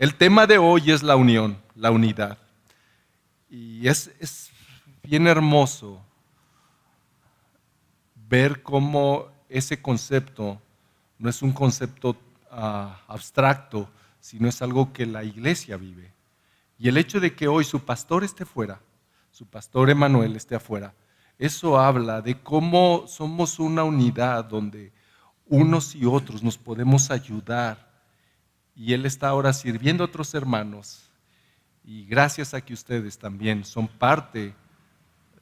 El tema de hoy es la unión, la unidad. Y es bien hermoso ver cómo ese concepto no es un concepto abstracto, sino es algo que la iglesia vive. Y el hecho de que hoy su pastor esté fuera, su pastor Emanuel esté afuera, eso habla de cómo somos una unidad donde unos y otros nos podemos ayudar. Y él está ahora sirviendo a otros hermanos. Y gracias a que ustedes también son parte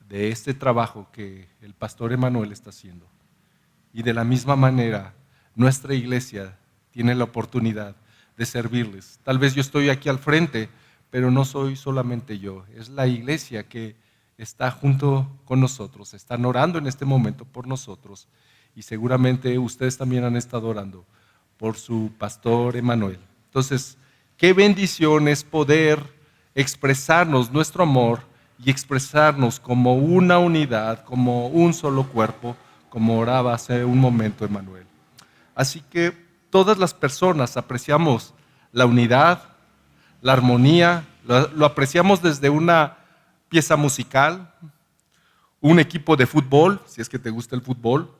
de este trabajo que el pastor Emanuel está haciendo. Y de la misma manera, nuestra iglesia tiene la oportunidad de servirles. Tal vez yo estoy aquí al frente, pero no soy solamente yo, es la iglesia que está junto con nosotros, están orando en este momento por nosotros y seguramente ustedes también han estado orando por su pastor Emanuel. Entonces, qué bendición es poder expresarnos nuestro amor y expresarnos como una unidad, como un solo cuerpo, como oraba hace un momento Emanuel. Así que todas las personas apreciamos la unidad, la armonía, lo apreciamos desde una pieza musical, un equipo de fútbol, si es que te gusta el fútbol,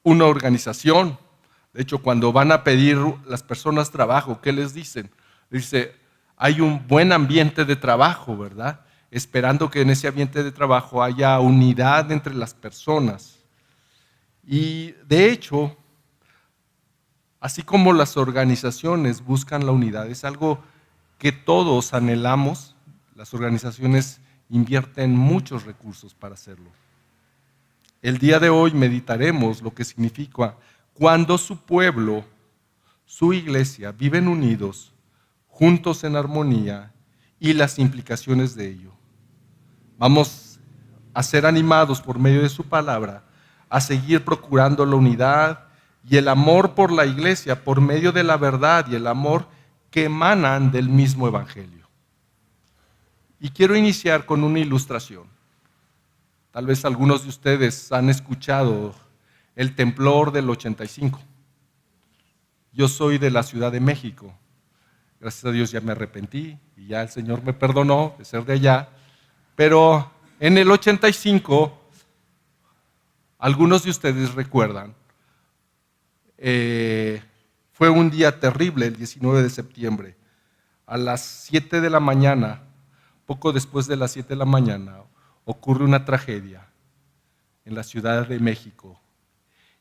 una organización. De hecho, cuando van a pedir las personas trabajo, ¿qué les dicen? Dice, hay un buen ambiente de trabajo, ¿verdad? Esperando que en ese ambiente de trabajo haya unidad entre las personas. Y de hecho, así como las organizaciones buscan la unidad, es algo que todos anhelamos, las organizaciones invierten muchos recursos para hacerlo. El día de hoy meditaremos lo que significa cuando su pueblo, su iglesia, viven unidos, juntos en armonía y las implicaciones de ello. Vamos a ser animados por medio de su palabra a seguir procurando la unidad y el amor por la iglesia por medio de la verdad y el amor que emanan del mismo evangelio. Y quiero iniciar con una ilustración. Tal vez algunos de ustedes han escuchado el temblor del 85. Yo soy de la Ciudad de México. Gracias a Dios ya me arrepentí y ya el Señor me perdonó de ser de allá. Pero en el 85, algunos de ustedes recuerdan, fue un día terrible, el 19 de septiembre. A las 7 de la mañana, poco después de las 7 de la mañana, ocurre una tragedia en la Ciudad de México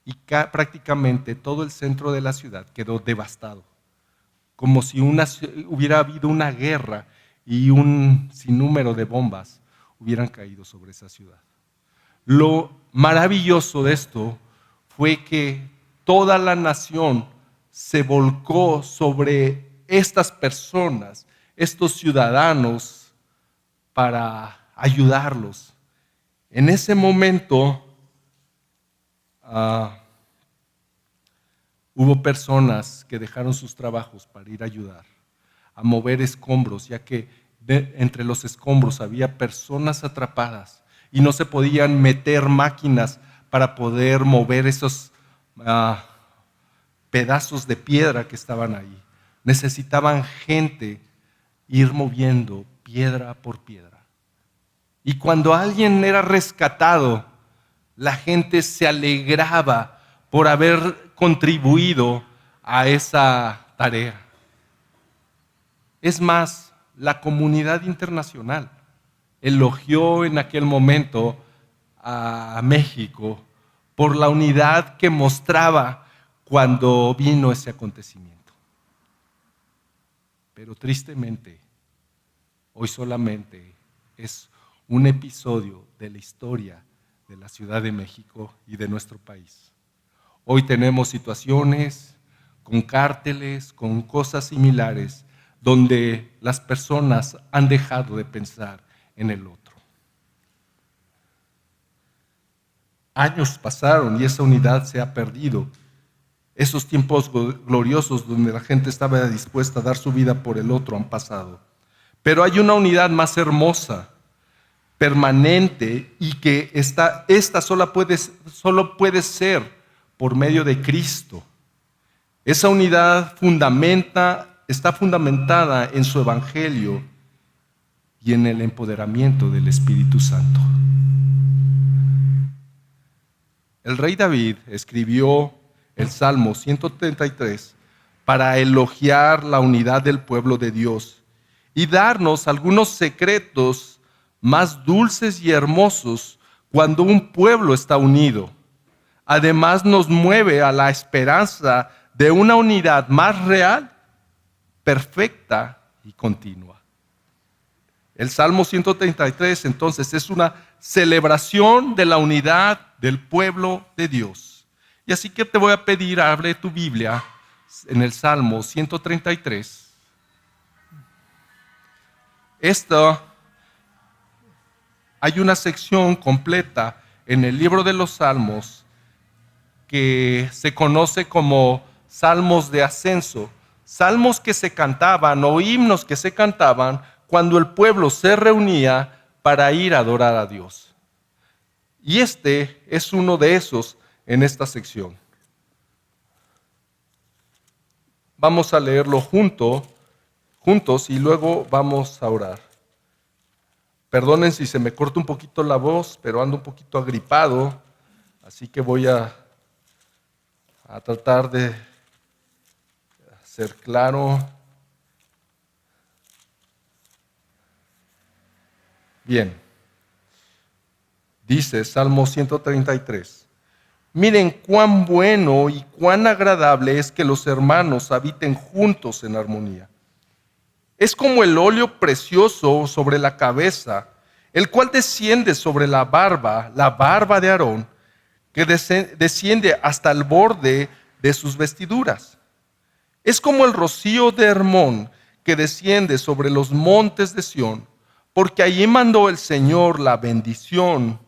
y prácticamente todo el centro de la ciudad quedó devastado, como si hubiera habido una guerra y un sinnúmero de bombas hubieran caído sobre esa ciudad. Lo maravilloso de esto fue que toda la nación se volcó sobre estas personas, estos ciudadanos, para ayudarlos. En ese momento hubo personas que dejaron sus trabajos para ir a ayudar, a mover escombros, ya que entre los escombros había personas atrapadas y no se podían meter máquinas para poder mover esos pedazos de piedra que estaban ahí. Necesitaban gente ir moviendo piedra por piedra. Y cuando alguien era rescatado, la gente se alegraba por haber contribuido a esa tarea. Es más, la comunidad internacional elogió en aquel momento a México por la unidad que mostraba cuando vino ese acontecimiento. Pero tristemente, hoy solamente es un episodio de la historia de la Ciudad de México y de nuestro país. Hoy tenemos situaciones con cárteles, con cosas similares, donde las personas han dejado de pensar en el otro. Años pasaron y esa unidad se ha perdido. Esos tiempos gloriosos donde la gente estaba dispuesta a dar su vida por el otro han pasado. Pero hay una unidad más hermosa, permanente, y que esta solo puede ser por medio de Cristo. Esa unidad fundamenta está fundamentada en su evangelio y en el empoderamiento del Espíritu Santo. El rey David escribió el Salmo 133 para elogiar la unidad del pueblo de Dios y darnos algunos secretos más dulces y hermosos cuando un pueblo está unido. Además, nos mueve a la esperanza de una unidad más real, perfecta y continua. El Salmo 133, entonces, es una celebración de la unidad del pueblo de Dios. Y así que te voy a pedir, abre tu Biblia en el Salmo 133. Hay una sección completa en el libro de los Salmos que se conoce como salmos de ascenso, salmos que se cantaban o himnos que se cantaban cuando el pueblo se reunía para ir a adorar a Dios. Y este es uno de esos en esta sección. Vamos a leerlo juntos y luego vamos a orar. Perdonen si se me corta un poquito la voz, pero ando un poquito agripado, así que voy a tratar de ser claro. Bien, dice Salmo 133, miren cuán bueno y cuán agradable es que los hermanos habiten juntos en armonía. Es como el óleo precioso sobre la cabeza, el cual desciende sobre la barba de Aarón, que desciende hasta el borde de sus vestiduras. Es como el rocío de Hermón, que desciende sobre los montes de Sión, porque allí mandó el Señor la bendición,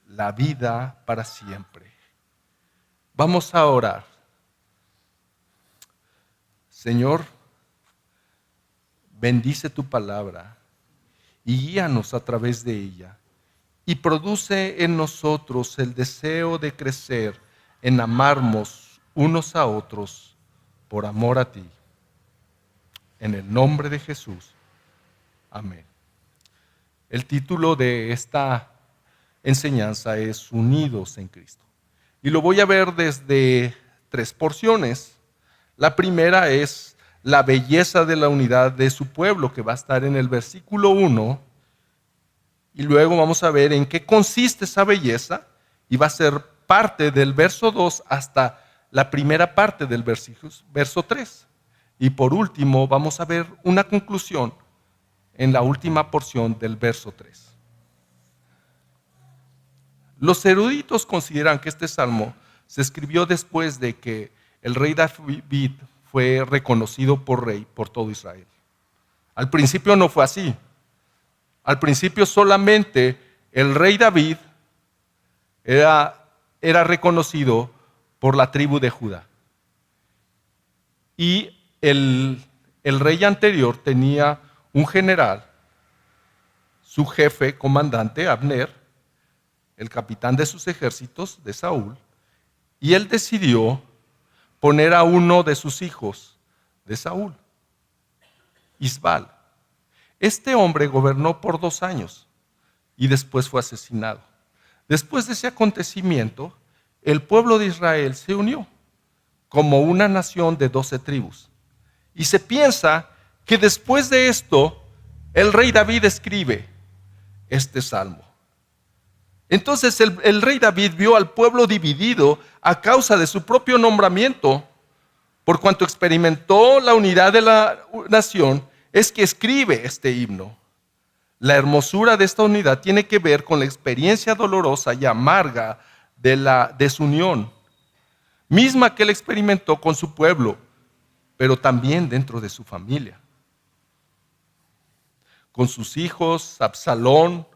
la vida para siempre. Vamos a orar. Señor, bendice tu palabra y guíanos a través de ella y produce en nosotros el deseo de crecer en amarnos unos a otros por amor a ti. En el nombre de Jesús. Amén. El título de esta enseñanza es Unidos en Cristo. Y lo voy a ver desde 3 porciones. La primera es la belleza de la unidad de su pueblo, que va a estar en el versículo 1. Y luego vamos a ver en qué consiste esa belleza. Y va a ser parte del verso 2 hasta la primera parte del verso 3. Y por último vamos a ver una conclusión en la última porción del verso 3. Los eruditos consideran que este salmo se escribió después de que el rey David fue reconocido por rey por todo Israel. Al principio no fue así. Al principio solamente el rey David era reconocido por la tribu de Judá. Y el rey anterior tenía un general, su jefe comandante, Abner, el capitán de sus ejércitos, de Saúl, y él decidió poner a uno de sus hijos de Saúl, Isbal. Este hombre gobernó por 2 años y después fue asesinado. Después de ese acontecimiento, el pueblo de Israel se unió como una nación de 12 tribus. Y se piensa que después de esto, el rey David escribe este salmo. Entonces el rey David vio al pueblo dividido a causa de su propio nombramiento. Por cuanto experimentó la unidad de la nación, es que escribe este himno. La hermosura de esta unidad tiene que ver con la experiencia dolorosa y amarga de la desunión, misma que él experimentó con su pueblo, pero también dentro de su familia. Con sus hijos, Absalón,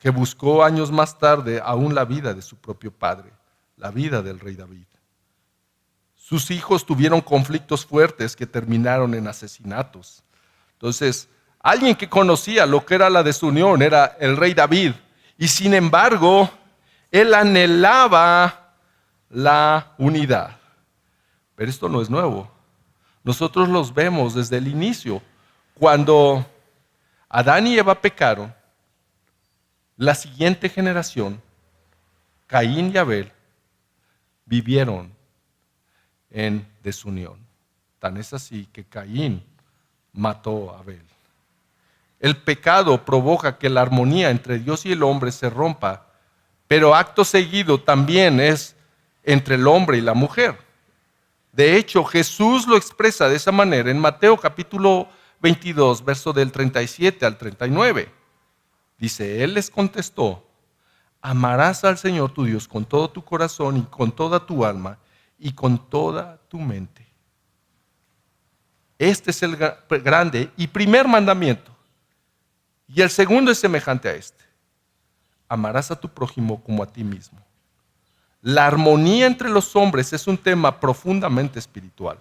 que buscó años más tarde aún la vida de su propio padre, la vida del rey David. Sus hijos tuvieron conflictos fuertes que terminaron en asesinatos. Entonces, alguien que conocía lo que era la desunión era el rey David. Y sin embargo, él anhelaba la unidad. Pero esto no es nuevo. nosotros los vemos desde el inicio. Cuando Adán y Eva pecaron, la siguiente generación, Caín y Abel, vivieron en desunión. Tan es así que Caín mató a Abel. El pecado provoca que la armonía entre Dios y el hombre se rompa, pero acto seguido también es entre el hombre y la mujer. De hecho, Jesús lo expresa de esa manera en Mateo capítulo 22, verso del 37 al 39. Dice, Él les contestó, amarás al Señor tu Dios con todo tu corazón y con toda tu alma y con toda tu mente. Este es el grande y primer mandamiento. Y el segundo es semejante a este. Amarás a tu prójimo como a ti mismo. La armonía entre los hombres es un tema profundamente espiritual,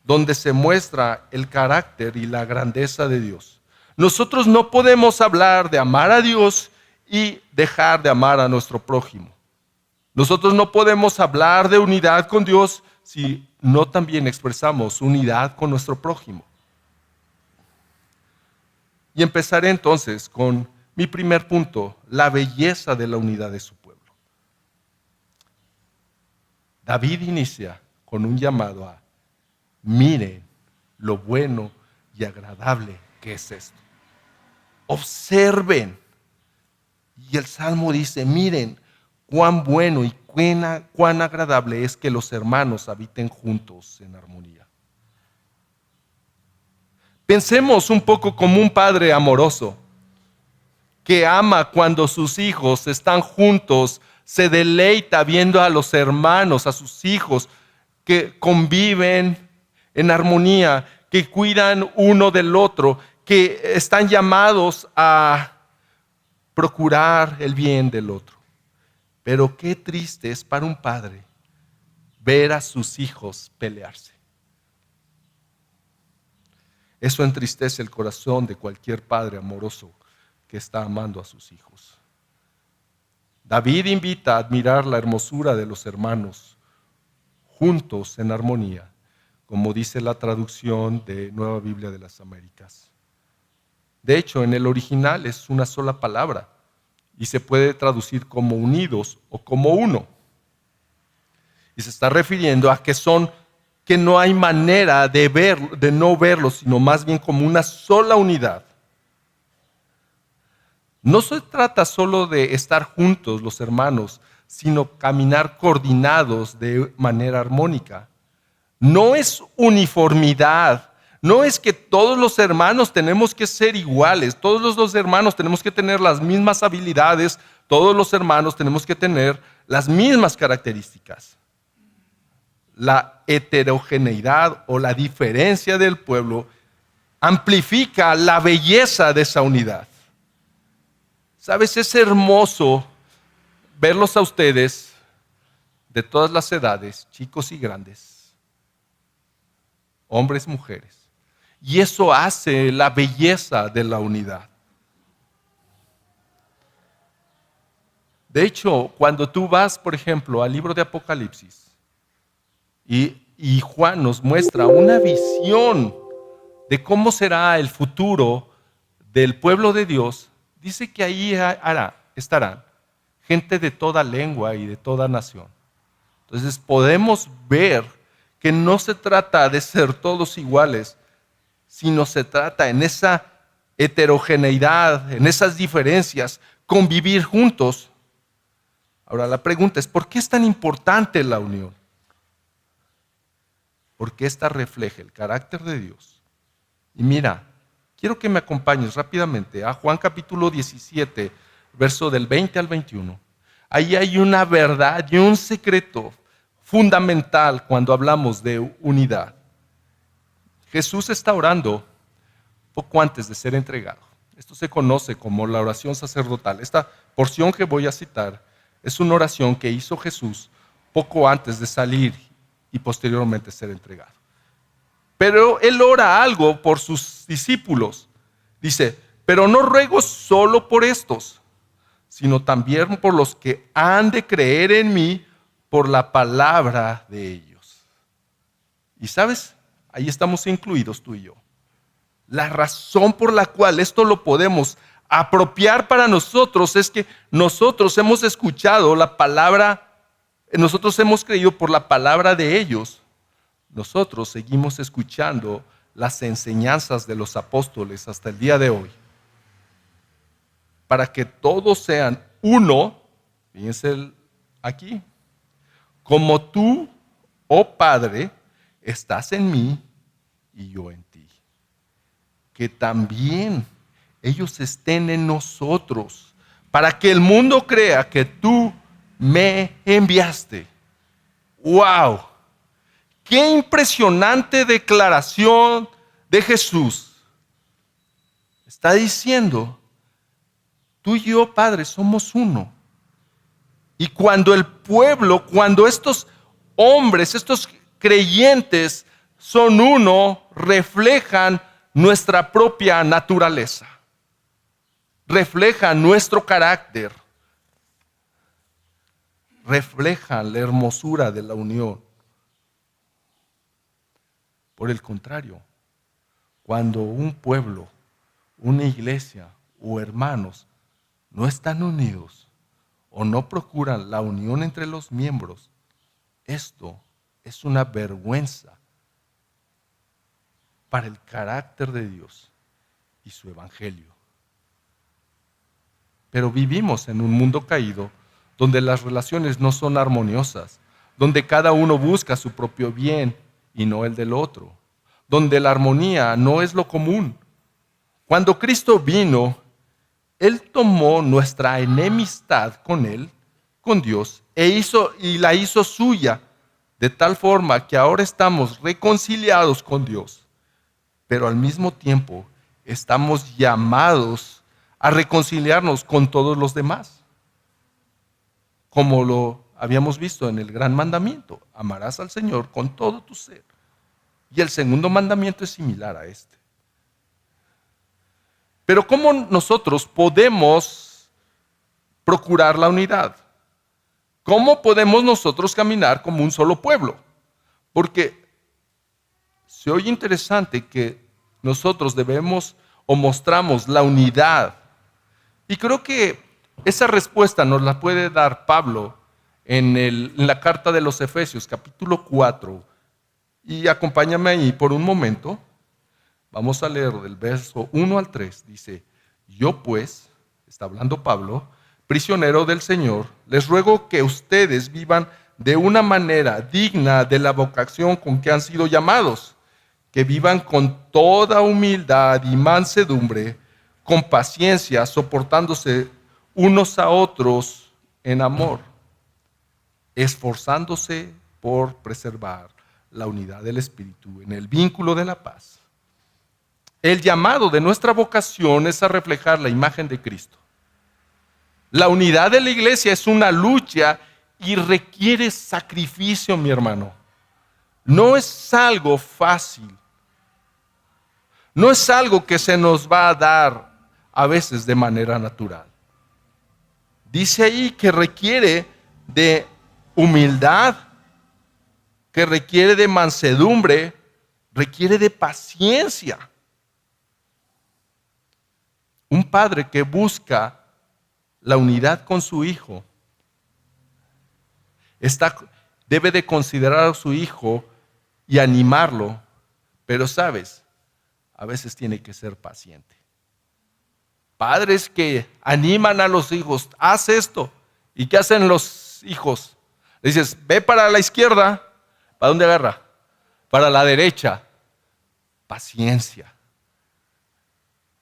donde se muestra el carácter y la grandeza de Dios. Nosotros no podemos hablar de amar a Dios y dejar de amar a nuestro prójimo. Nosotros no podemos hablar de unidad con Dios si no también expresamos unidad con nuestro prójimo. Y empezaré entonces con mi primer punto, la belleza de la unidad de su pueblo. David inicia con un llamado a miren lo bueno y agradable que es esto. Observen. Y el Salmo dice, miren cuán bueno y cuán agradable es que los hermanos habiten juntos en armonía. Pensemos un poco como un padre amoroso que ama cuando sus hijos están juntos, se deleita viendo a los hermanos, a sus hijos que conviven en armonía, que cuidan uno del otro, que están llamados a procurar el bien del otro. Pero qué triste es para un padre ver a sus hijos pelearse. Eso entristece el corazón de cualquier padre amoroso que está amando a sus hijos. David invita a admirar la hermosura de los hermanos juntos en armonía, como dice la traducción de Nueva Biblia de las Américas. De hecho, en el original es una sola palabra y se puede traducir como unidos o como uno. Y se está refiriendo a que no hay manera de no verlos, sino más bien como una sola unidad. No se trata solo de estar juntos los hermanos, sino caminar coordinados de manera armónica. No es uniformidad, no es que todos los hermanos tenemos que ser iguales, todos los hermanos tenemos que tener las mismas habilidades, todos los hermanos tenemos que tener las mismas características. La heterogeneidad o la diferencia del pueblo amplifica la belleza de esa unidad. ¿Sabes? Es hermoso verlos a ustedes de todas las edades, chicos y grandes, hombres, mujeres. Y eso hace la belleza de la unidad. De hecho, cuando tú vas, por ejemplo, al libro de Apocalipsis y Juan nos muestra una visión de cómo será el futuro del pueblo de Dios, dice que ahí estarán gente de toda lengua y de toda nación. Entonces podemos ver que no se trata de ser todos iguales, sino se trata en esa heterogeneidad, en esas diferencias, convivir juntos. Ahora la pregunta es, ¿por qué es tan importante la unión? Porque esta refleja el carácter de Dios. Y mira, quiero que me acompañes rápidamente a Juan capítulo 17, verso del 20 al 21. Ahí hay una verdad y un secreto fundamental cuando hablamos de unidad. Jesús está orando poco antes de ser entregado. Esto se conoce como la oración sacerdotal. Esta porción que voy a citar es una oración que hizo Jesús poco antes de salir y posteriormente ser entregado. Pero él ora algo por sus discípulos. Dice, pero no ruego solo por estos, sino también por los que han de creer en mí por la palabra de ellos. Y sabes, ahí estamos incluidos tú y yo. La razón por la cual esto lo podemos apropiar para nosotros es que nosotros hemos escuchado la palabra, nosotros hemos creído por la palabra de ellos. Nosotros seguimos escuchando las enseñanzas de los apóstoles hasta el día de hoy. Para que todos sean uno, fíjense aquí, como tú, oh Padre, estás en mí y yo en ti. Que también ellos estén en nosotros, para que el mundo crea que tú me enviaste. ¡Wow! ¡Qué impresionante declaración de Jesús! Está diciendo, tú y yo, Padre, somos uno. Y cuando el pueblo, cuando estos hombres, estos creyentes son uno, reflejan nuestra propia naturaleza, reflejan nuestro carácter, reflejan la hermosura de la unión. Por el contrario, cuando un pueblo, una iglesia o hermanos no están unidos o no procuran la unión entre los miembros, esto es una vergüenza para el carácter de Dios y su evangelio. Pero vivimos en un mundo caído donde las relaciones no son armoniosas, donde cada uno busca su propio bien y no el del otro, donde la armonía no es lo común. Cuando Cristo vino, Él tomó nuestra enemistad con Él, con Dios, y la hizo suya, de tal forma que ahora estamos reconciliados con Dios. Pero al mismo tiempo estamos llamados a reconciliarnos con todos los demás. Como lo habíamos visto en el gran mandamiento, amarás al Señor con todo tu ser. Y el segundo mandamiento es similar a este. Pero ¿cómo nosotros podemos procurar la unidad? ¿Cómo podemos nosotros caminar como un solo pueblo? Porque se oye interesante que nosotros debemos o mostramos la unidad. Y creo que esa respuesta nos la puede dar Pablo en la carta de los Efesios, capítulo 4. Y acompáñame ahí por un momento. Vamos a leer del verso 1 al 3. Dice, yo pues, está hablando Pablo, prisionero del Señor, les ruego que ustedes vivan de una manera digna de la vocación con que han sido llamados, que vivan con toda humildad y mansedumbre, con paciencia, soportándose unos a otros en amor, esforzándose por preservar la unidad del Espíritu en el vínculo de la paz. El llamado de nuestra vocación es a reflejar la imagen de Cristo. La unidad de la iglesia es una lucha y requiere sacrificio, mi hermano. No es algo fácil. No es algo que se nos va a dar a veces de manera natural. Dice ahí que requiere de humildad, que requiere de mansedumbre, requiere de paciencia. Un padre que busca la unidad con su hijo debe de considerar a su hijo y animarlo, pero sabes, a veces tiene que ser paciente. Padres que animan a los hijos, haz esto. ¿Y qué hacen los hijos? Le dices, ve para la izquierda. ¿Para dónde agarra? Para la derecha. Paciencia.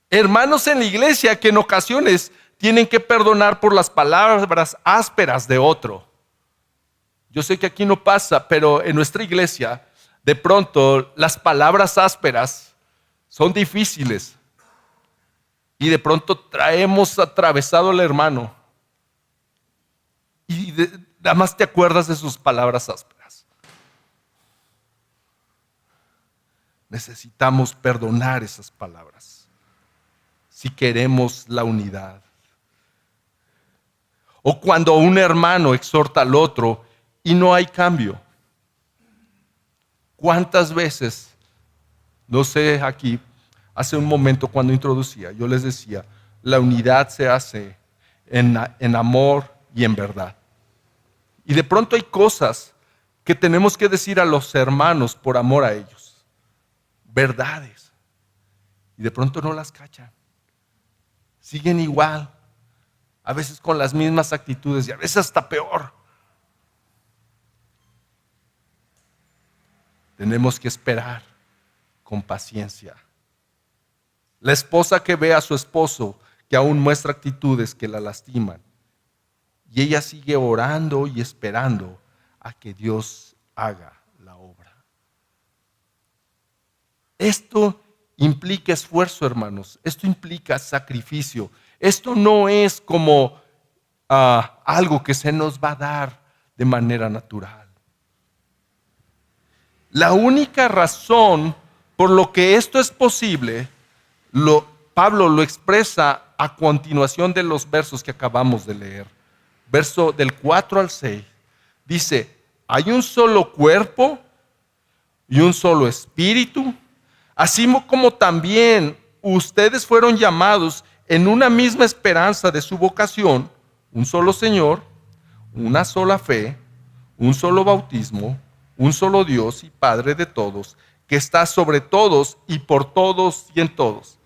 Hermanos en la iglesia que en ocasiones tienen que perdonar por las palabras ásperas de otro. Yo sé que aquí no pasa, pero en nuestra iglesia, de pronto, las palabras ásperas son difíciles. Y de pronto traemos atravesado al hermano. Y nada más te acuerdas de sus palabras ásperas. Necesitamos perdonar esas palabras si queremos la unidad. O cuando un hermano exhorta al otro y no hay cambio. ¿Cuántas veces No sé, aquí, hace un momento cuando introducía, yo les decía, la unidad se hace en amor y en verdad. Y de pronto hay cosas que tenemos que decir a los hermanos por amor a ellos. Verdades. Y de pronto no las cachan. Siguen igual. A veces con las mismas actitudes y a veces hasta peor. Tenemos que esperar con paciencia. La esposa que ve a su esposo que aún muestra actitudes que la lastiman. Y ella sigue orando y esperando a que Dios haga la obra. Esto implica esfuerzo, hermanos. Esto implica sacrificio. Esto no es como algo que se nos va a dar de manera natural. La única razón por lo que esto es posible, Pablo lo expresa a continuación de los versos que acabamos de leer. Verso del 4 al 6, dice, hay un solo cuerpo y un solo espíritu, así como también ustedes fueron llamados en una misma esperanza de su vocación, un solo Señor, una sola fe, un solo bautismo, un solo Dios y Padre de todos, que está sobre todos y por todos y en todos.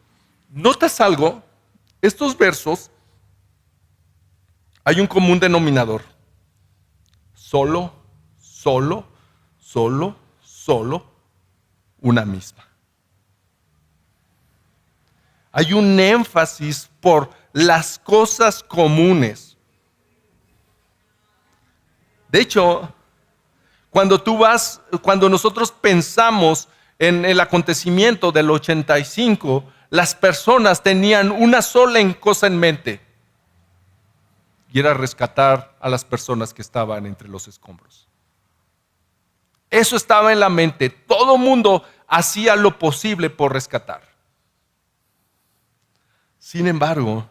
¿Notas algo? Estos versos hay un común denominador. Solo, solo, solo, solo, una misma. Hay un énfasis por las cosas comunes. De hecho, cuando nosotros pensamos en el acontecimiento del 85, las personas tenían una sola cosa en mente. Y era rescatar a las personas que estaban entre los escombros. Eso estaba en la mente. Todo mundo hacía lo posible por rescatar. Sin embargo,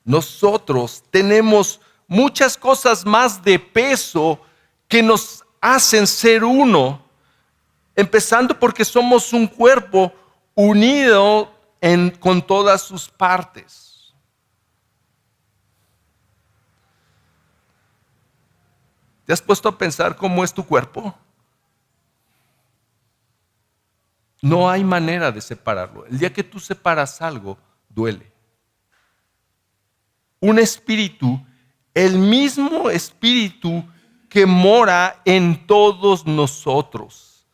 nosotros tenemos muchas cosas más de peso que nos hacen ser uno, empezando porque somos un cuerpo unido con todas sus partes. ¿Te has puesto a pensar cómo es tu cuerpo? No hay manera de separarlo. El día que tú separas algo, duele. Un espíritu, el mismo espíritu que mora en todos nosotros.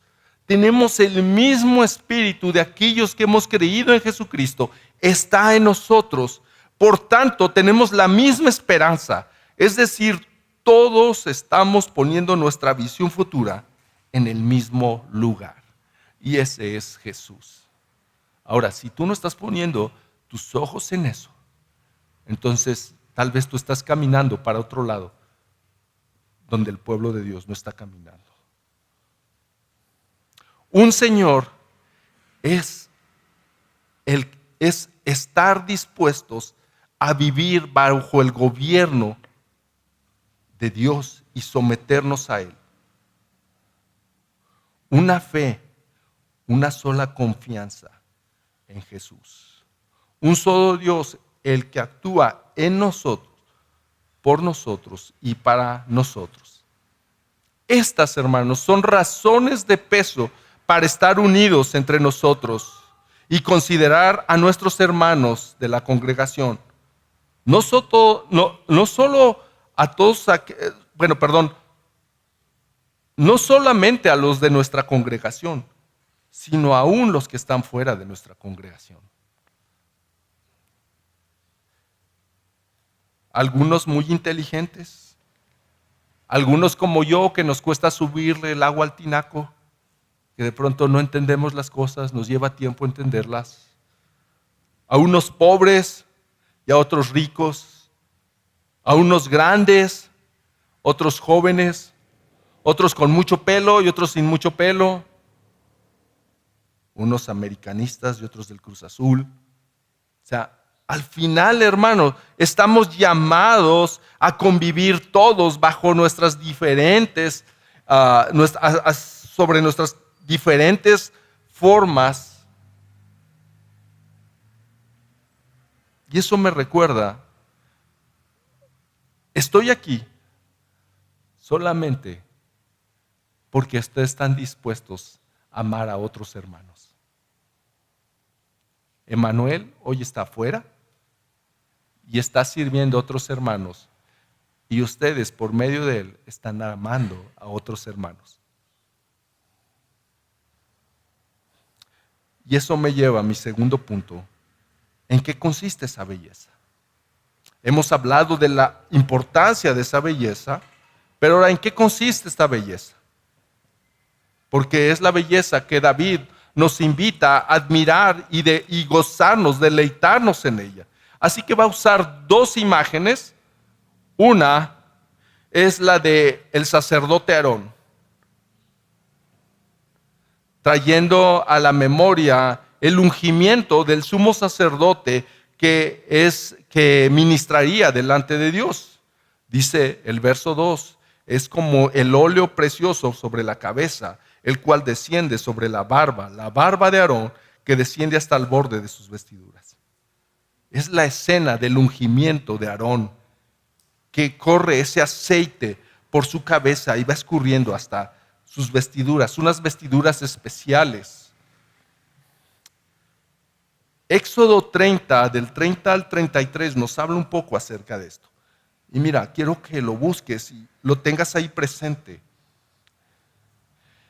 Tenemos el mismo espíritu de aquellos que hemos creído en Jesucristo, está en nosotros. Por tanto, tenemos la misma esperanza. Es decir, todos estamos poniendo nuestra visión futura en el mismo lugar. Y ese es Jesús. Ahora, si tú no estás poniendo tus ojos en eso, entonces tal vez tú estás caminando para otro lado, donde el pueblo de Dios no está caminando. Un Señor es estar dispuestos a vivir bajo el gobierno de Dios y someternos a Él. Una fe, una sola confianza en Jesús. Un solo Dios, el que actúa en nosotros, por nosotros y para nosotros. Estas, hermanos, son razones de peso para estar unidos entre nosotros y considerar a nuestros hermanos de la congregación. No solamente a los de nuestra congregación, sino aún los que están fuera de nuestra congregación. Algunos muy inteligentes, algunos como yo que nos cuesta subirle el agua al tinaco, que de pronto no entendemos las cosas, nos lleva tiempo entenderlas. A unos pobres y a otros ricos, a unos grandes, otros jóvenes, otros con mucho pelo y otros sin mucho pelo, unos americanistas y otros del Cruz Azul. O sea, al final, hermanos, estamos llamados a convivir todos bajo nuestras diferentes, sobre nuestras diferentes formas. Y eso me recuerda, estoy aquí solamente porque ustedes están dispuestos a amar a otros hermanos. Emanuel hoy está afuera y está sirviendo a otros hermanos, y ustedes por medio de él están amando a otros hermanos. Y eso me lleva a mi segundo punto. ¿En qué consiste esa belleza? Hemos hablado de la importancia de esa belleza, pero ahora, ¿en qué consiste esta belleza? Porque es la belleza que David nos invita a admirar y gozarnos, deleitarnos en ella. Así que va a usar dos imágenes. Una es la de el sacerdote Aarón, trayendo a la memoria el ungimiento del sumo sacerdote que ministraría delante de Dios. Dice el verso 2, es como el óleo precioso sobre la cabeza, el cual desciende sobre la barba de Aarón, que desciende hasta el borde de sus vestiduras. Es la escena del ungimiento de Aarón, que corre ese aceite por su cabeza y va escurriendo hasta sus vestiduras, unas vestiduras especiales. Éxodo 30, del 30 al 33, nos habla un poco acerca de esto. Y mira, quiero que lo busques y lo tengas ahí presente.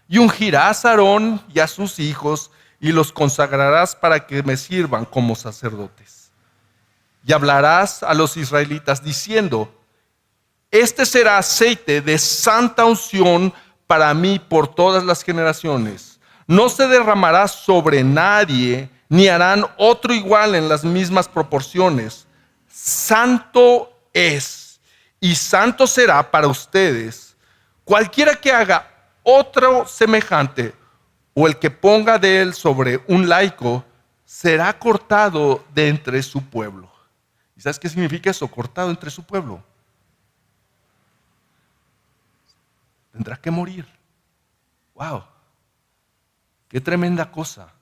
Y ungirás a Aarón y a sus hijos y los consagrarás para que me sirvan como sacerdotes. Y hablarás a los israelitas diciendo: este será aceite de santa unción para mí por todas las generaciones. No se derramará sobre nadie, ni harán otro igual en las mismas proporciones. Santo es, y santo será para ustedes. Cualquiera que haga otro semejante, o el que ponga de él sobre un laico, será cortado de entre su pueblo. ¿Y sabes qué significa eso? Cortado entre su pueblo. Tendrá que morir. ¡Wow! ¡Qué tremenda cosa!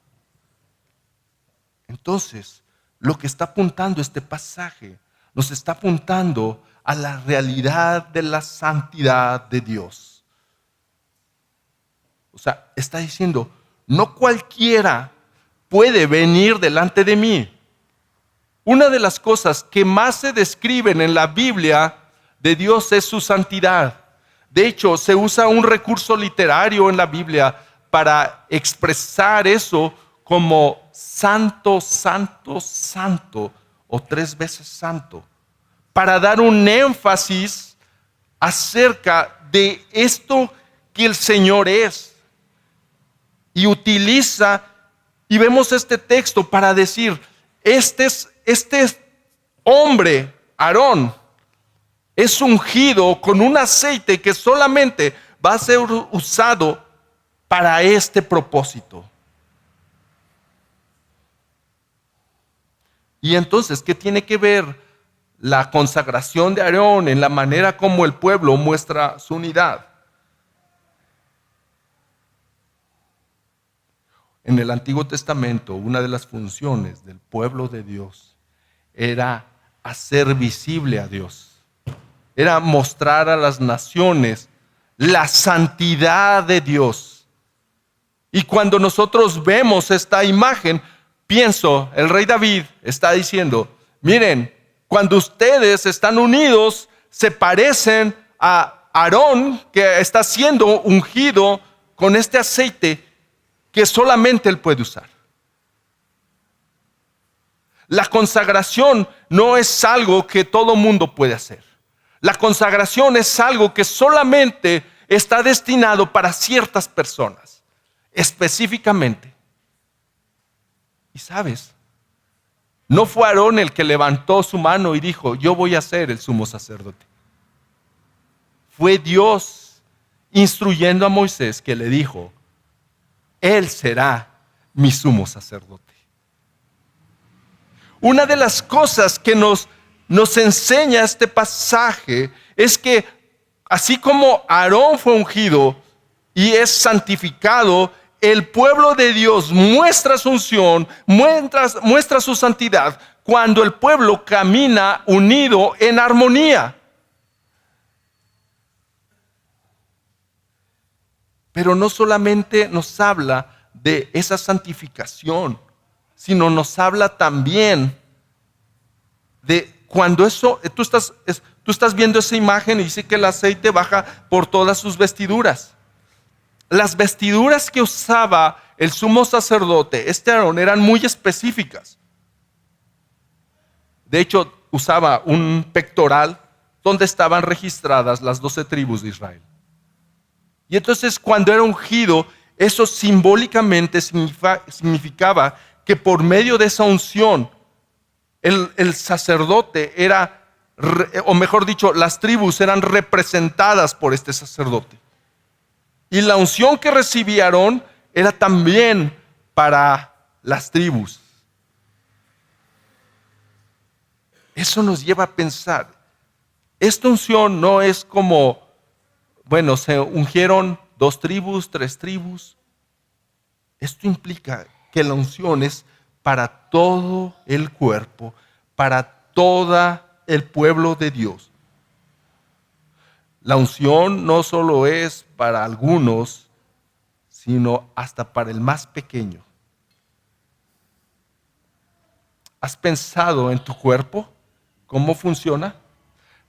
Entonces, lo que está apuntando este pasaje, nos está apuntando a la realidad de la santidad de Dios. O sea, está diciendo, no cualquiera puede venir delante de mí. Una de las cosas que más se describen en la Biblia de Dios es su santidad. De hecho, se usa un recurso literario en la Biblia para expresar eso como santo, santo, santo, o 3 veces santo, para dar un énfasis acerca de esto que el Señor es. Y utiliza, y vemos este texto para decir, este hombre, Aarón, es ungido con un aceite que solamente va a ser usado para este propósito. Y entonces, ¿qué tiene que ver la consagración de Aarón en la manera como el pueblo muestra su unidad? En el Antiguo Testamento, una de las funciones del pueblo de Dios era hacer visible a Dios. Era mostrar a las naciones la santidad de Dios. Y cuando nosotros vemos esta imagen, pienso, el rey David está diciendo, miren, cuando ustedes están unidos, se parecen a Aarón, que está siendo ungido con este aceite que solamente él puede usar. La consagración no es algo que todo mundo puede hacer. La consagración es algo que solamente está destinado para ciertas personas, específicamente. Y sabes, no fue Aarón el que levantó su mano y dijo, yo voy a ser el sumo sacerdote. Fue Dios instruyendo a Moisés que le dijo, él será mi sumo sacerdote. Una de las cosas que nos enseña este pasaje es que así como Aarón fue ungido y es santificado el pueblo de Dios muestra su unción, muestra su santidad, cuando el pueblo camina unido en armonía. Pero no solamente nos habla de esa santificación, sino nos habla también de cuando eso, tú estás viendo esa imagen y dice que el aceite baja por todas sus vestiduras. Las vestiduras que usaba el sumo sacerdote, Aarón, eran muy específicas. De hecho, usaba un pectoral donde estaban registradas las 12 tribus de Israel. Y entonces cuando era ungido, eso simbólicamente significaba que por medio de esa unción, el sacerdote era, o mejor dicho, las tribus eran representadas por este sacerdote. Y la unción que recibía Aarón era también para las tribus. Eso nos lleva a pensar, esta unción no es como, bueno, se ungieron 2 tribus, 3 tribus. Esto implica que la unción es para todo el cuerpo, para todo el pueblo de Dios. La unción no solo es para algunos, sino hasta para el más pequeño. ¿Has pensado en tu cuerpo? ¿Cómo funciona?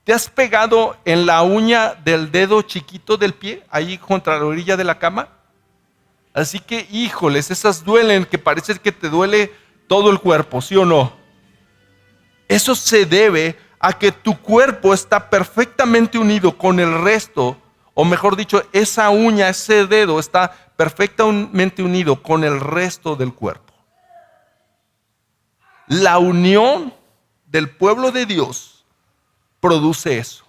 ¿Te has pegado en la uña del dedo chiquito del pie, ahí contra la orilla de la cama? Así que, híjoles, esas duelen, que parece que te duele todo el cuerpo, ¿sí o no? Eso se debe a que tu cuerpo está perfectamente unido con el resto, o mejor dicho, esa uña, ese dedo está perfectamente unido con el resto del cuerpo. La unión del pueblo de Dios produce eso.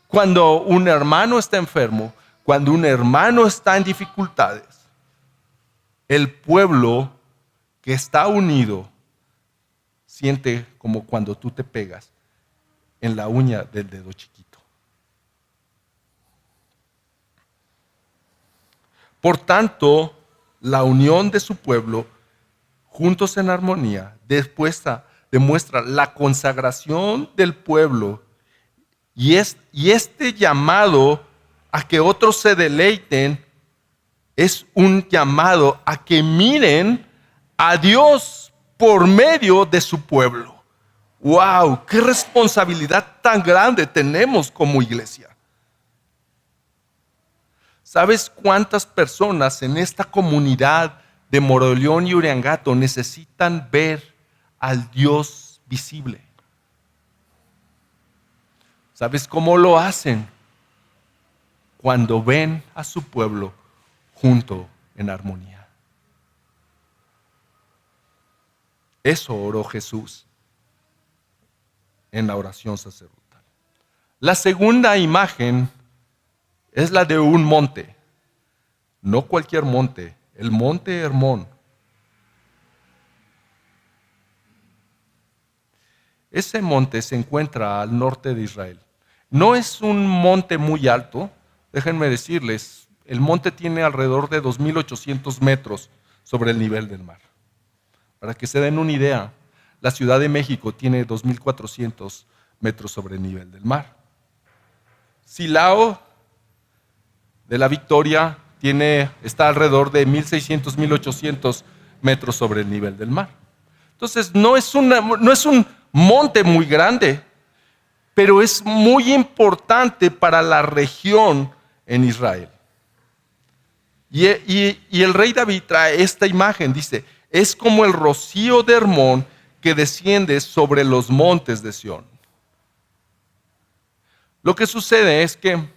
Cuando un hermano está enfermo, cuando un hermano está en dificultades, el pueblo que está unido siente como cuando tú te pegas en la uña del dedo chiquito. Por tanto, la unión de su pueblo, juntos en armonía, demuestra la consagración del pueblo y este llamado a que otros se deleiten es un llamado a que miren a Dios por medio de su pueblo. ¡Wow! ¡Qué responsabilidad tan grande tenemos como iglesia! ¿Sabes cuántas personas en esta comunidad de Moroleón y Uriangato necesitan ver al Dios visible? ¿Sabes cómo lo hacen? Cuando ven a su pueblo junto en armonía. Eso oró Jesús en la oración sacerdotal. La segunda imagen es la de un monte. No cualquier monte, el monte Hermón. Ese monte se encuentra al norte de Israel. No es un monte muy alto, déjenme decirles, el monte tiene alrededor de 2.800 metros sobre el nivel del mar. Para que se den una idea, la Ciudad de México tiene 2.400 metros sobre el nivel del mar. Silao de la Victoria está alrededor de 1.600, 1.800 metros sobre el nivel del mar. Entonces no es un monte muy grande, pero es muy importante para la región en Israel. Y el rey David trae esta imagen, dice, es como el rocío de Hermón que desciende sobre los montes de Sión. Lo que sucede es que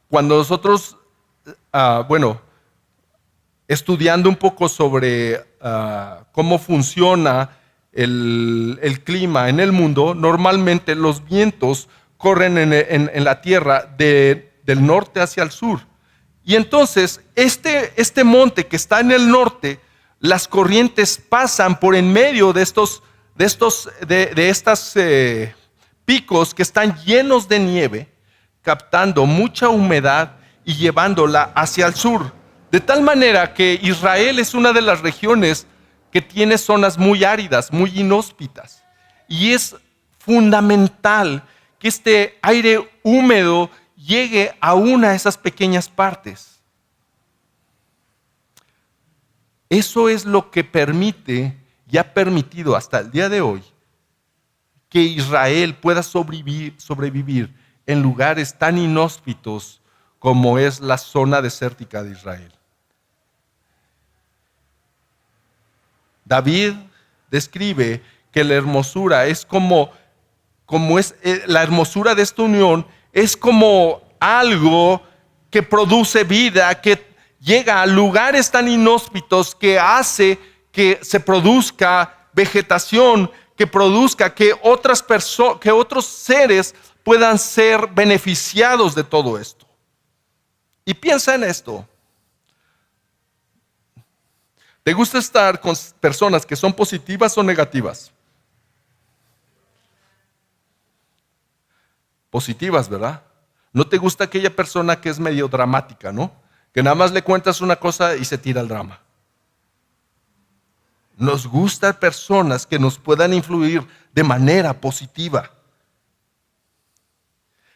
cuando nosotros, estudiando un poco sobre cómo funciona el clima en el mundo, normalmente los vientos corren en la tierra del norte hacia el sur. Y entonces este monte que está en el norte, las corrientes pasan por en medio de estos picos que están llenos de nieve, captando mucha humedad y llevándola hacia el sur. De tal manera que Israel es una de las regiones que tiene zonas muy áridas, muy inhóspitas. Y es fundamental que este aire húmedo llegue aún a esas pequeñas partes. Eso es lo que permite y ha permitido hasta el día de hoy que Israel pueda sobrevivir en lugares tan inhóspitos como es la zona desértica de Israel. David describe que la hermosura es la hermosura de esta unión es como algo que produce vida, que llega a lugares tan inhóspitos, que hace que se produzca vegetación, que produzca que otros seres puedan ser beneficiados de todo esto. Y piensa en esto. ¿Te gusta estar con personas que son positivas o negativas? Positivas, ¿verdad? ¿No te gusta aquella persona que es medio dramática, no? Que nada más le cuentas una cosa y se tira el drama. Nos gustan personas que nos puedan influir de manera positiva.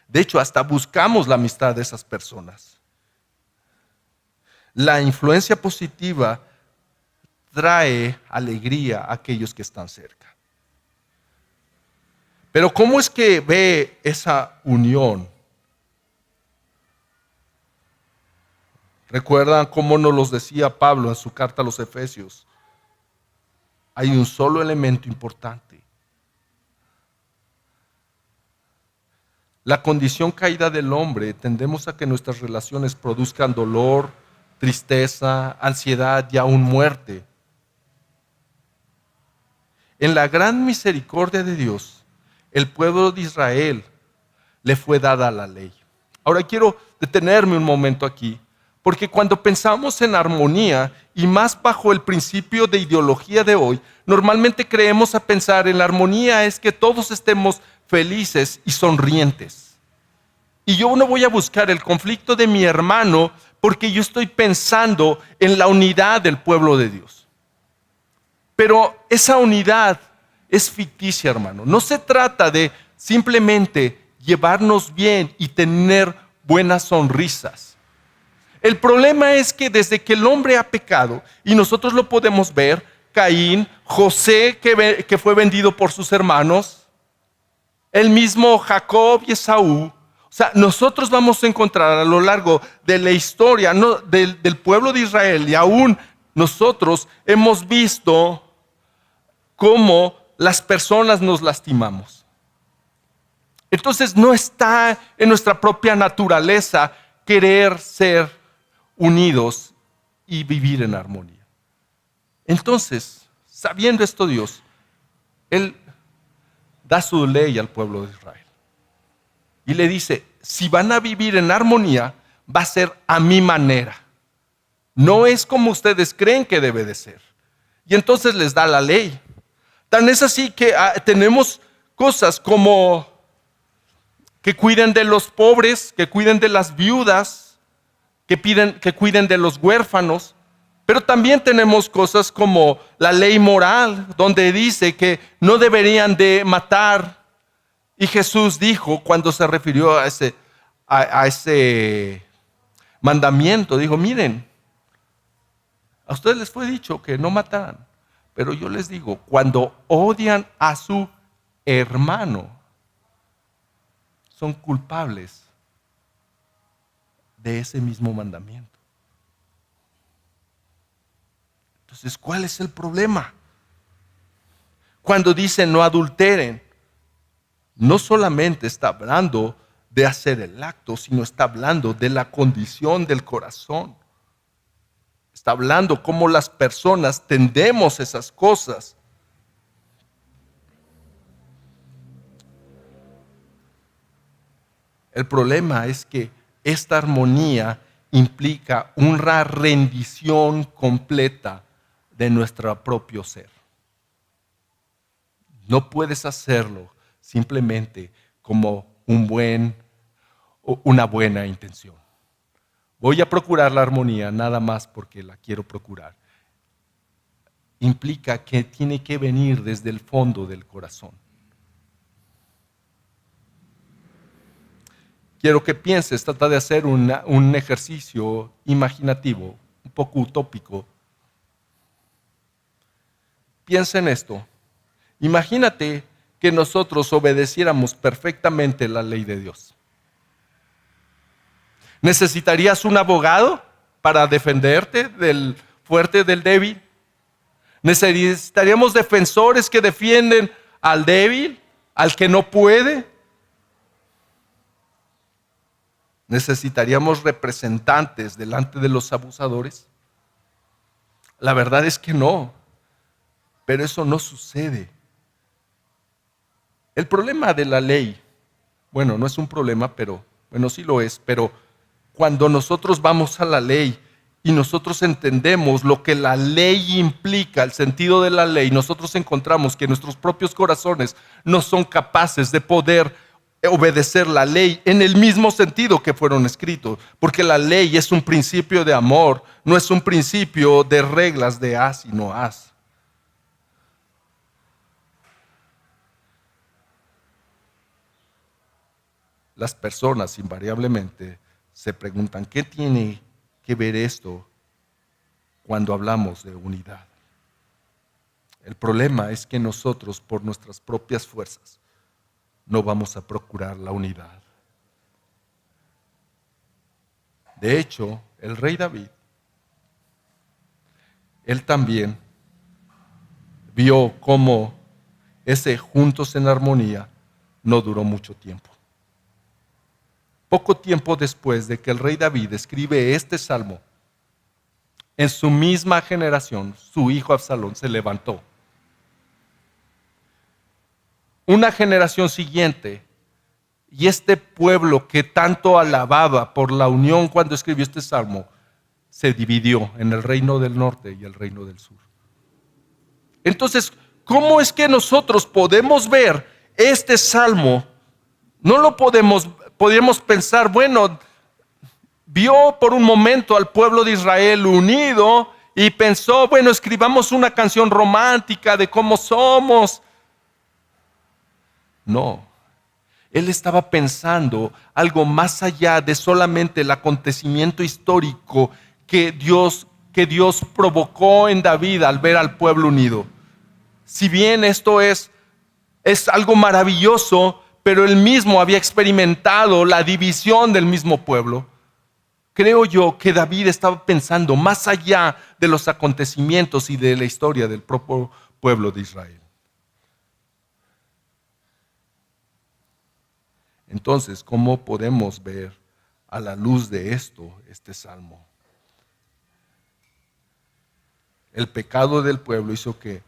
De hecho, hasta buscamos la amistad de esas personas. La influencia positiva trae alegría a aquellos que están cerca. Pero ¿cómo es que ve esa unión? ¿Recuerdan cómo nos los decía Pablo en su carta a los Efesios? Hay un solo elemento importante. La condición caída del hombre, tendemos a que nuestras relaciones produzcan dolor, tristeza, ansiedad y aún muerte. En la gran misericordia de Dios, el pueblo de Israel le fue dada la ley. Ahora quiero detenerme un momento aquí, porque cuando pensamos en armonía, y más bajo el principio de ideología de hoy, normalmente creemos a pensar en la armonía es que todos estemos felices y sonrientes. Y yo no voy a buscar el conflicto de mi hermano porque yo estoy pensando en la unidad del pueblo de Dios. Pero esa unidad es ficticia, hermano. No se trata de simplemente llevarnos bien y tener buenas sonrisas. El problema es que desde que el hombre ha pecado, y nosotros lo podemos ver, Caín, José que fue vendido por sus hermanos, el mismo Jacob y Esaú, o sea, nosotros vamos a encontrar a lo largo de la historia del pueblo de Israel, y aún nosotros hemos visto cómo las personas nos lastimamos. Entonces no está en nuestra propia naturaleza querer ser unidos y vivir en armonía. Entonces, sabiendo esto Dios, Él da su ley al pueblo de Israel. Y le dice, si van a vivir en armonía, va a ser a mi manera. No es como ustedes creen que debe de ser. Y entonces les da la ley. Tan es así que tenemos cosas como que cuiden de los pobres, que cuiden de las viudas, que cuiden de los huérfanos. Pero también tenemos cosas como la ley moral, donde dice que no deberían de matar. Y Jesús dijo, cuando se refirió a ese mandamiento, dijo, miren, a ustedes les fue dicho que no mataran. Pero yo les digo, cuando odian a su hermano, son culpables de ese mismo mandamiento. Entonces, ¿cuál es el problema? Cuando dice no adulteren, no solamente está hablando de hacer el acto, sino está hablando de la condición del corazón. Está hablando cómo las personas tendemos esas cosas. El problema es que esta armonía implica una rendición completa de nuestro propio ser. No puedes hacerlo simplemente como una buena intención. Voy a procurar la armonía nada más porque la quiero procurar. Implica que tiene que venir desde el fondo del corazón. Quiero que pienses, trata de hacer un ejercicio imaginativo, un poco utópico. Piensa en esto. Imagínate que nosotros obedeciéramos perfectamente la ley de Dios. ¿Necesitarías un abogado para defenderte del fuerte del débil? ¿Necesitaríamos defensores que defienden al débil, al que no puede? ¿Necesitaríamos representantes delante de los abusadores? La verdad es que no, pero eso no sucede. El problema de la ley, bueno, no es un problema, pero, bueno, sí lo es, pero cuando nosotros vamos a la ley y nosotros entendemos lo que la ley implica, el sentido de la ley, nosotros encontramos que nuestros propios corazones no son capaces de poder obedecer la ley en el mismo sentido que fueron escritos, porque la ley es un principio de amor, no es un principio de reglas de haz y no haz. Las personas invariablemente se preguntan, ¿qué tiene que ver esto cuando hablamos de unidad? El problema es que nosotros, por nuestras propias fuerzas, no vamos a procurar la unidad. De hecho, el rey David, él también vio cómo ese juntos en armonía no duró mucho tiempo. Poco tiempo después de que el rey David escribe este salmo, en su misma generación, su hijo Absalón se levantó. Una generación siguiente, y este pueblo que tanto alababa por la unión cuando escribió este salmo, se dividió en el reino del norte y el reino del sur. Entonces, ¿cómo es que nosotros podemos ver este salmo? No lo podemos pensar, bueno, vio por un momento al pueblo de Israel unido y pensó, bueno, escribamos una canción romántica de cómo somos. No, él estaba pensando algo más allá de solamente el acontecimiento histórico que Dios provocó en David al ver al pueblo unido. Si bien esto es algo maravilloso, pero él mismo había experimentado la división del mismo pueblo. Creo yo que David estaba pensando más allá de los acontecimientos y de la historia del propio pueblo de Israel. Entonces, ¿cómo podemos ver a la luz de esto este salmo? El pecado del pueblo hizo que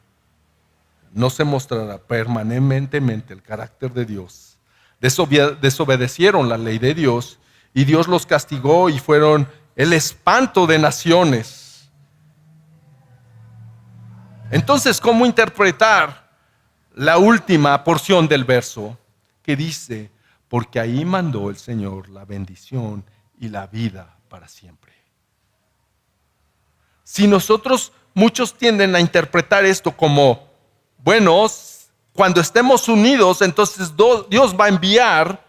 no se mostrara permanentemente el carácter de Dios. Desobedecieron la ley de Dios y Dios los castigó y fueron el espanto de naciones. Entonces, ¿cómo interpretar la última porción del verso que dice, porque ahí mandó el Señor la bendición y la vida para siempre? Si muchos tienden a interpretar esto como, bueno, cuando estemos unidos, entonces Dios va a enviar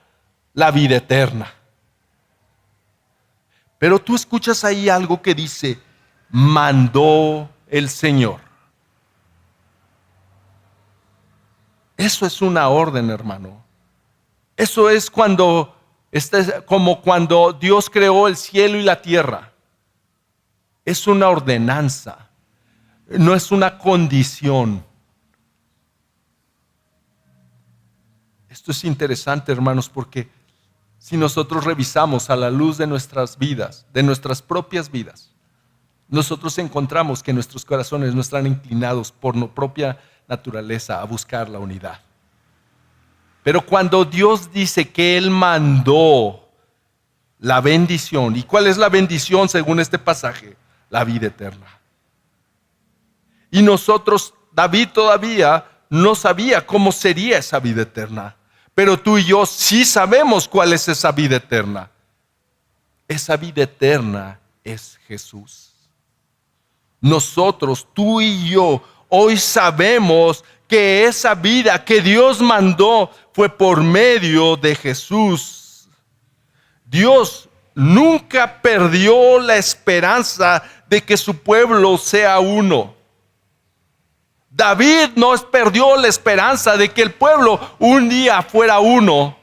la vida eterna. Pero tú escuchas ahí algo que dice, mandó el Señor. Eso es una orden, hermano. Eso es como cuando Dios creó el cielo y la tierra. Es una ordenanza, no es una condición. Esto es interesante, hermanos, porque si nosotros revisamos a la luz de nuestras vidas, de nuestras propias vidas, nosotros encontramos que nuestros corazones no están inclinados por nuestra propia naturaleza a buscar la unidad. Pero cuando Dios dice que Él mandó la bendición, ¿y cuál es la bendición según este pasaje? La vida eterna. Y David todavía no sabía cómo sería esa vida eterna, pero tú y yo sí sabemos cuál es esa vida eterna. esa vida eterna es Jesús. Nosotros, tú y yo, hoy sabemos que esa vida que Dios mandó fue por medio de Jesús. Dios nunca perdió la esperanza de que su pueblo sea uno. David no perdió la esperanza de que el pueblo un día fuera uno.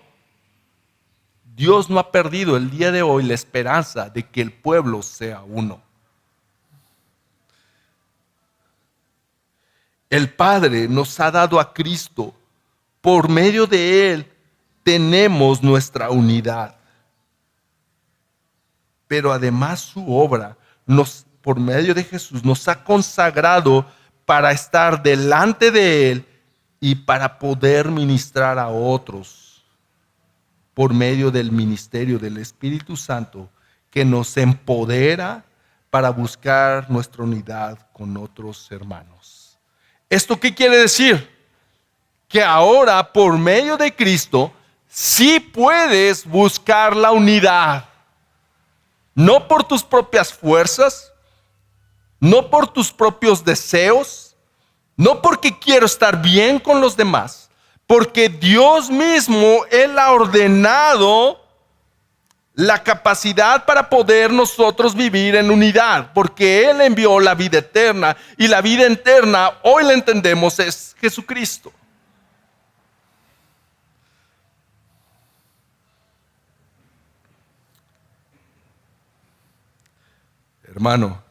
Dios no ha perdido el día de hoy la esperanza de que el pueblo sea uno. El Padre nos ha dado a Cristo. Por medio de Él tenemos nuestra unidad. Pero además su obra, por medio de Jesús, nos ha consagrado para estar delante de Él y para poder ministrar a otros por medio del ministerio del Espíritu Santo que nos empodera para buscar nuestra unidad con otros hermanos. ¿Esto qué quiere decir? Que ahora por medio de Cristo sí puedes buscar la unidad. No por tus propias fuerzas, no por tus propios deseos, no porque quiero estar bien con los demás, porque Dios mismo, Él ha ordenado la capacidad para poder nosotros vivir en unidad, porque Él envió la vida eterna, y la vida eterna, hoy la entendemos, es Jesucristo. Hermano,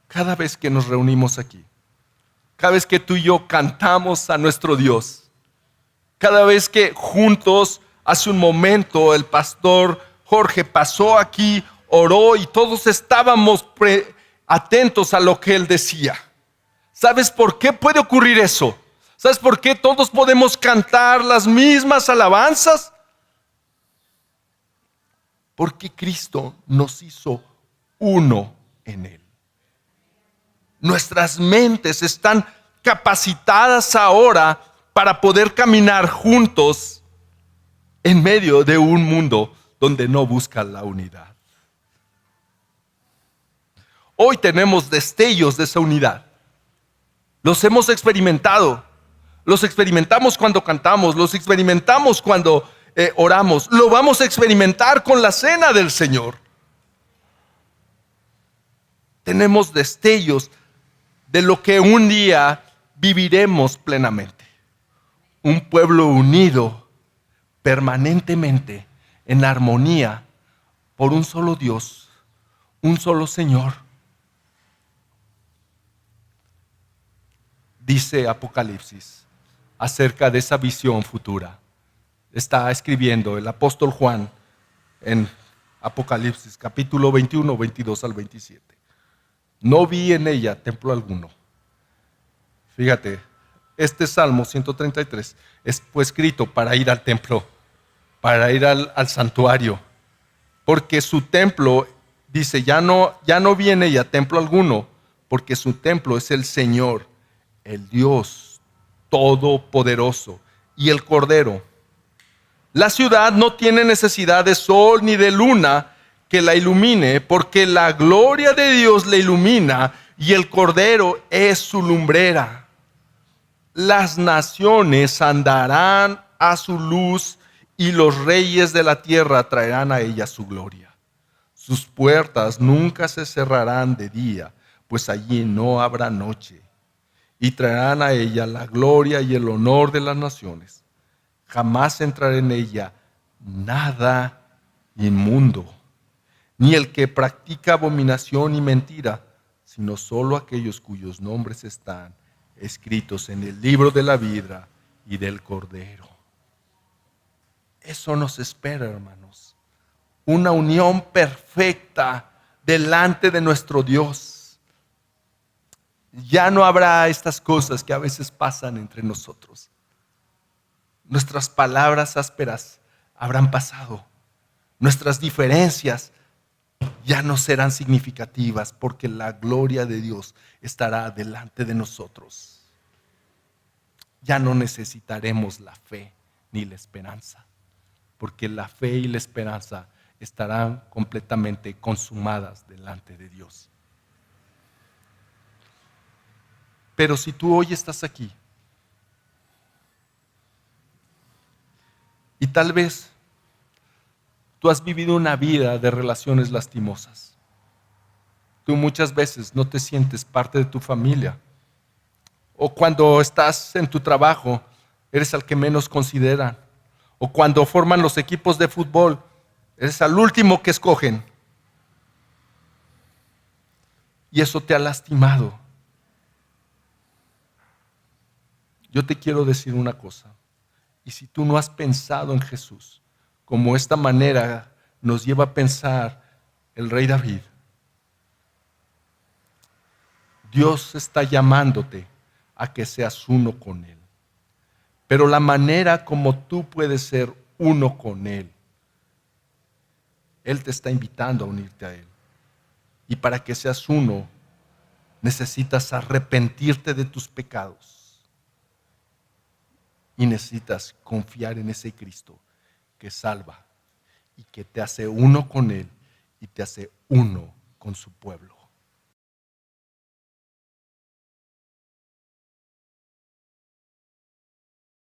cada vez que nos reunimos aquí, cada vez que tú y yo cantamos a nuestro Dios, cada vez que juntos, hace un momento el pastor Jorge pasó aquí, oró y todos estábamos atentos a lo que él decía. ¿Sabes por qué puede ocurrir eso? ¿Sabes por qué todos podemos cantar las mismas alabanzas? Porque Cristo nos hizo uno en Él. Nuestras mentes están capacitadas ahora para poder caminar juntos en medio de un mundo donde no busca la unidad. Hoy tenemos destellos de esa unidad. Los hemos experimentado. Los experimentamos cuando cantamos, los experimentamos cuando oramos. Lo vamos a experimentar con la cena del Señor. Tenemos destellos de lo que un día viviremos plenamente. Un pueblo unido permanentemente en armonía por un solo Dios, un solo Señor. Dice Apocalipsis acerca de esa visión futura. Está escribiendo el apóstol Juan en Apocalipsis capítulo 21, 22 al 27. No vi en ella templo alguno. Fíjate, este Salmo 133 fue escrito para ir al templo, para ir al santuario, porque su templo, dice, ya no vi en ella templo alguno, porque su templo es el Señor, el Dios Todopoderoso y el Cordero. La ciudad no tiene necesidad de sol ni de luna que la ilumine, porque la gloria de Dios la ilumina y el Cordero es su lumbrera. Las naciones andarán a su luz y los reyes de la tierra traerán a ella su gloria. Sus puertas nunca se cerrarán de día, pues allí no habrá noche. Y traerán a ella la gloria y el honor de las naciones. Jamás entrará en ella nada inmundo, ni el que practica abominación y mentira, sino solo aquellos cuyos nombres están escritos en el libro de la vida y del Cordero. Eso nos espera, hermanos. Una unión perfecta delante de nuestro Dios. Ya no habrá estas cosas que a veces pasan entre nosotros. Nuestras palabras ásperas habrán pasado. Nuestras diferencias ya no serán significativas porque la gloria de Dios estará delante de nosotros. Ya no necesitaremos la fe ni la esperanza, porque la fe y la esperanza estarán completamente consumadas delante de Dios. Pero si tú hoy estás aquí y tal vez tú has vivido una vida de relaciones lastimosas, tú muchas veces no te sientes parte de tu familia, o cuando estás en tu trabajo eres al que menos consideran, o cuando forman los equipos de fútbol eres al último que escogen, y eso te ha lastimado. Yo te quiero decir una cosa, y si tú no has pensado en Jesús, como esta manera nos lleva a pensar el rey David, Dios está llamándote a que seas uno con Él. Pero la manera como tú puedes ser uno con Él, Él te está invitando a unirte a Él. Y para que seas uno, necesitas arrepentirte de tus pecados. Y necesitas confiar en ese Cristo que salva y que te hace uno con Él y te hace uno con su pueblo.